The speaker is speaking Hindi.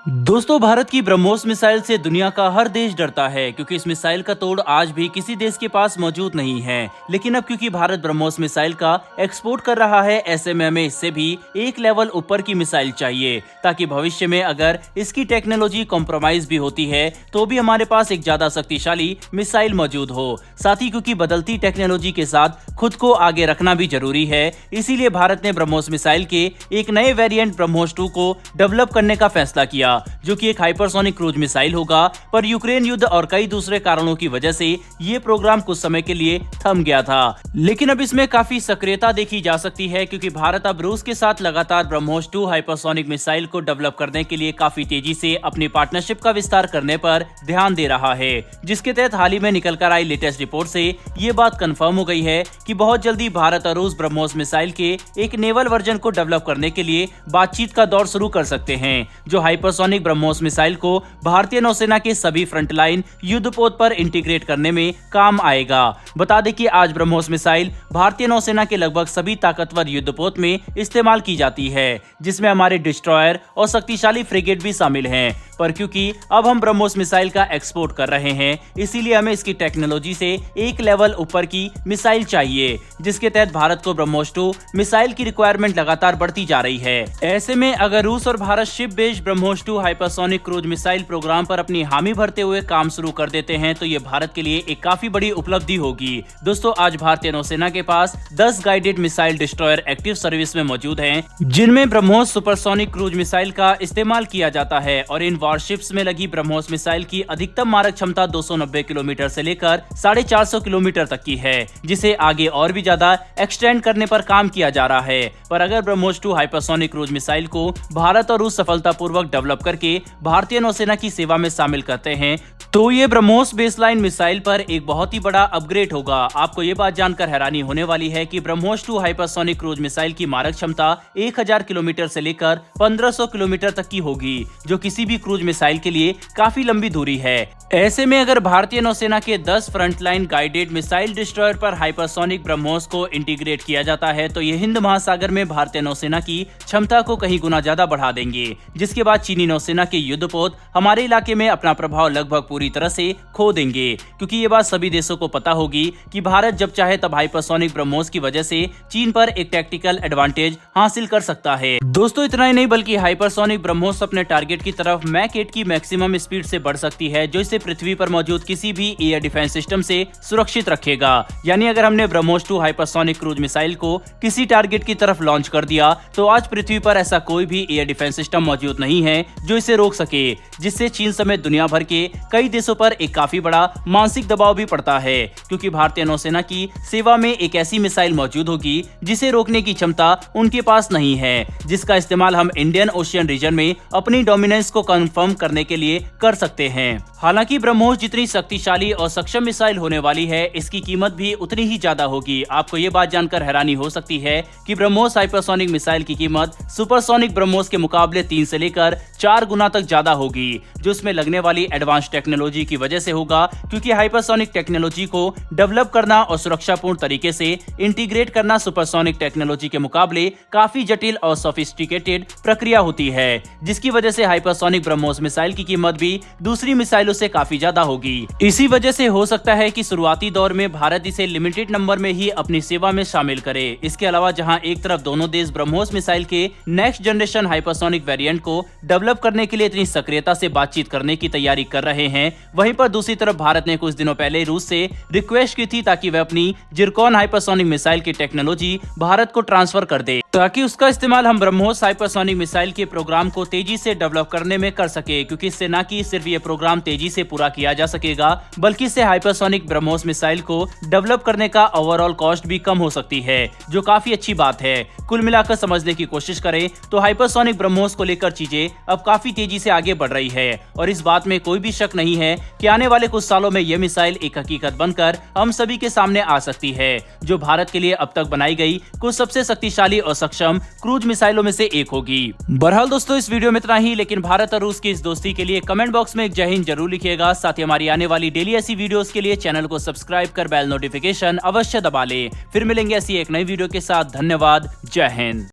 दोस्तों, भारत की ब्रह्मोस मिसाइल से दुनिया का हर देश डरता है क्योंकि इस मिसाइल का तोड़ आज भी किसी देश के पास मौजूद नहीं है। लेकिन अब क्योंकि भारत ब्रह्मोस मिसाइल का एक्सपोर्ट कर रहा है, ऐसे में हमें इससे भी एक लेवल ऊपर की मिसाइल चाहिए ताकि भविष्य में अगर इसकी टेक्नोलॉजी कॉम्प्रोमाइज भी होती है तो भी हमारे पास एक ज्यादा शक्तिशाली मिसाइल मौजूद हो। साथ ही क्योंकि बदलती टेक्नोलॉजी के साथ खुद को आगे रखना भी जरूरी है, इसीलिए भारत ने ब्रह्मोस मिसाइल के एक नए वेरिएंट ब्रह्मोस 2 को डेवलप करने का फैसला किया, जो कि एक हाइपरसोनिक क्रूज मिसाइल होगा। पर यूक्रेन युद्ध और कई दूसरे कारणों की वजह से ये प्रोग्राम कुछ समय के लिए थम गया था। लेकिन अब इसमें काफी सक्रियता देखी जा सकती है क्योंकि भारत अब रूस के साथ लगातार ब्रह्मोस 2 हाइपरसोनिक मिसाइल को डेवलप करने के लिए काफी तेजी से अपनी पार्टनरशिप का विस्तार करने पर ध्यान दे रहा है, जिसके तहत हाल ही में निकल कर आई लेटेस्ट रिपोर्ट से ये बात कंफर्म हो गई है कि बहुत जल्दी भारत और रूस ब्रह्मोस मिसाइल के एक नेवल वर्जन को डेवलप करने के लिए बातचीत का दौर शुरू कर सकते हैं, जो हाइपरसोनिक ब्रह्मोस मिसाइल को भारतीय नौसेना के सभी फ्रंटलाइन युद्धपोत पर इंटीग्रेट करने में काम आएगा। बता दें कि आज ब्रह्मोस मिसाइल भारतीय नौसेना के लगभग सभी ताकतवर युद्धपोत में इस्तेमाल की जाती है, जिसमें हमारे डिस्ट्रॉयर और शक्तिशाली फ्रिगेट भी शामिल हैं। पर क्योंकि अब हम ब्रह्मोस मिसाइल का एक्सपोर्ट कर रहे हैं, इसीलिए हमें इसकी टेक्नोलॉजी से एक लेवल ऊपर की मिसाइल चाहिए, जिसके तहत भारत को ब्रह्मोस 2 मिसाइल की रिक्वायरमेंट लगातार बढ़ती जा रही है। ऐसे में अगर रूस और Bharat ship based BrahMos 2 hypersonic cruise missile program पर अपनी हामी भरते हुए काम शुरू कर देते हैं तो ये भारत के लिए एक काफी बड़ी उपलब्धि होगी। दोस्तों, आज भारतीय नौसेना के पास 10 guided missile destroyer active service में मौजूद हैं, जिनमें ब्रह्मोस सुपरसोनिक क्रूज मिसाइल का इस्तेमाल किया जाता है और इन वॉरशिप्स में लगी ब्रह्मोस मिसाइल की अधिकतम मारक क्षमता 290 किलोमीटर से लेकर 450 किलोमीटर तक की है, जिसे आगे और भी ज्यादा एक्सटेंड करने पर काम किया जा रहा है। पर अगर ब्रह्मोस 2 हाइपरसोनिक क्रूज मिसाइल को भारत और रूस सफलतापूर्वक डेवलप करके भारतीय नौसेना की सेवा में शामिल करते हैं तो ये ब्रह्मोस बेसलाइन मिसाइल पर एक बहुत ही बड़ा अपग्रेड होगा। आपको ये बात जानकर हैरानी होने वाली है कि ब्रह्मोस 2 हाइपरसोनिक क्रूज मिसाइल की मारक क्षमता 1000 किलोमीटर से लेकर 1500 किलोमीटर तक की होगी, जो किसी भी क्रूज मिसाइल के लिए काफी लंबी दूरी है। ऐसे में अगर भारतीय नौसेना के 10 फ्रंटलाइन गाइडेड मिसाइल डिस्ट्रॉयर पर हाइपरसोनिक ब्रह्मोस को इंटीग्रेट किया जाता है तो ये हिंद महासागर में भारतीय नौसेना की क्षमता को कहीं गुना ज्यादा बढ़ा देंगे, जिसके बाद चीनी नौसेना के युद्धपोत हमारे इलाके में अपना प्रभाव लगभग पूरी तरह से खो देंगे, क्योंकि ये बात सभी देशों को पता होगी कि भारत जब चाहे तब हाइपरसोनिक ब्रह्मोस की वजह से चीन पर एक टैक्टिकल एडवांटेज हासिल कर सकता है। दोस्तों, इतना ही नहीं बल्कि हाइपरसोनिक ब्रह्मोस अपने टारगेट की तरफ मैक 8 की मैक्सिमम स्पीड से बढ़ सकती है, जो इसे पृथ्वी पर मौजूद किसी भी एयर डिफेंस सिस्टम से सुरक्षित रखेगा। यानी अगर हमने ब्रह्मोस 2 हाइपरसोनिक क्रूज मिसाइल को किसी टारगेट की तरफ लॉन्च कर दिया तो आज पृथ्वी पर ऐसा कोई भी एयर डिफेंस सिस्टम मौजूद नहीं है जो इसे रोक सके, जिससे चीन समेत दुनिया भर के कई देशों पर एक काफी बड़ा मानसिक दबाव भी पड़ता है, क्योंकि भारतीय नौसेना की सेवा में एक ऐसी मिसाइल मौजूद होगी जिसे रोकने की क्षमता उनके पास नहीं है, जिसका इस्तेमाल हम इंडियन ओशियन रीजन में अपनी डोमिनेंस को कंफर्म करने के लिए कर सकते हैं। हालांकि ब्रह्मोस जितनी शक्तिशाली और सक्षम मिसाइल होने वाली है, इसकी कीमत भी उतनी ही ज्यादा होगी। आपको ये बात जानकर हैरानी हो सकती है कि ब्रह्मोस हाइपरसोनिक मिसाइल की कीमत सुपरसोनिक ब्रह्मोस के मुकाबले 3 से लेकर 4 गुना तक ज्यादा होगी, जो इसमें लगने वाली एडवांस टेक्नोलॉजी की वजह से होगा, क्योंकि हाइपरसोनिक टेक्नोलॉजी को डेवलप करना और सुरक्षापूर्ण तरीके से इंटीग्रेट करना सुपरसोनिक टेक्नोलॉजी के मुकाबले काफी जटिल और सोफिस्टिकेटेड प्रक्रिया होती है, जिसकी वजह से हाइपरसोनिक ब्रह्मोस मिसाइल की कीमत भी दूसरी मिसाइलों से काफी ज्यादा होगी। इसी वजह से हो सकता है कि शुरुआती दौर में भारत इसे लिमिटेड नंबर में ही अपनी सेवा में शामिल करे। इसके अलावा जहां एक तरफ दोनों देश ब्रह्मोस मिसाइल के नेक्स्ट जनरेशन हाइपरसोनिक वेरिएंट को डेवलप करने के लिए इतनी सक्रियता से बातचीत करने की तैयारी कर रहे हैं, वहीं पर दूसरी तरफ भारत ने कुछ दिनों पहले रूस से रिक्वेस्ट की थी ताकि वह अपनी जिरकॉन हाइपरसोनिक मिसाइल की टेक्नोलॉजी भारत को ट्रांसफर कर दे, ताकि उसका इस्तेमाल हम ब्रह्मोस हाइपरसोनिक मिसाइल के प्रोग्राम को तेजी से डेवलप करने में कर सके, क्योंकि इससे न कि सिर्फ ये प्रोग्राम तेजी से पूरा किया जा सकेगा बल्कि इससे हाइपरसोनिक ब्रह्मोस मिसाइल को डेवलप करने का ओवरऑल कॉस्ट भी कम हो सकती है, जो काफी अच्छी बात है। कुल मिलाकर समझने की कोशिश करें तो हाइपरसोनिक ब्रह्मोस को लेकर चीजें अब काफी तेजी से आगे बढ़ रही है और इस बात में कोई भी शक नहीं है कि आने वाले कुछ सालों में यह मिसाइल एक हकीकत बनकर हम सभी के सामने आ सकती है, जो भारत के लिए अब तक बनाई गई कुछ सबसे शक्तिशाली और सक्षम क्रूज मिसाइलों में से एक होगी। बहरहाल दोस्तों, इस वीडियो में इतना ही, लेकिन भारत और रूस की इस दोस्ती के लिए कमेंट बॉक्स में एक जय हिंद जरूर लिखिएगा। साथ ही हमारी आने वाली डेली ऐसी वीडियोस के लिए चैनल को सब्सक्राइब कर बेल नोटिफिकेशन अवश्य दबा ले। फिर मिलेंगे ऐसी एक नई वीडियो के साथ। धन्यवाद। जय हिंद।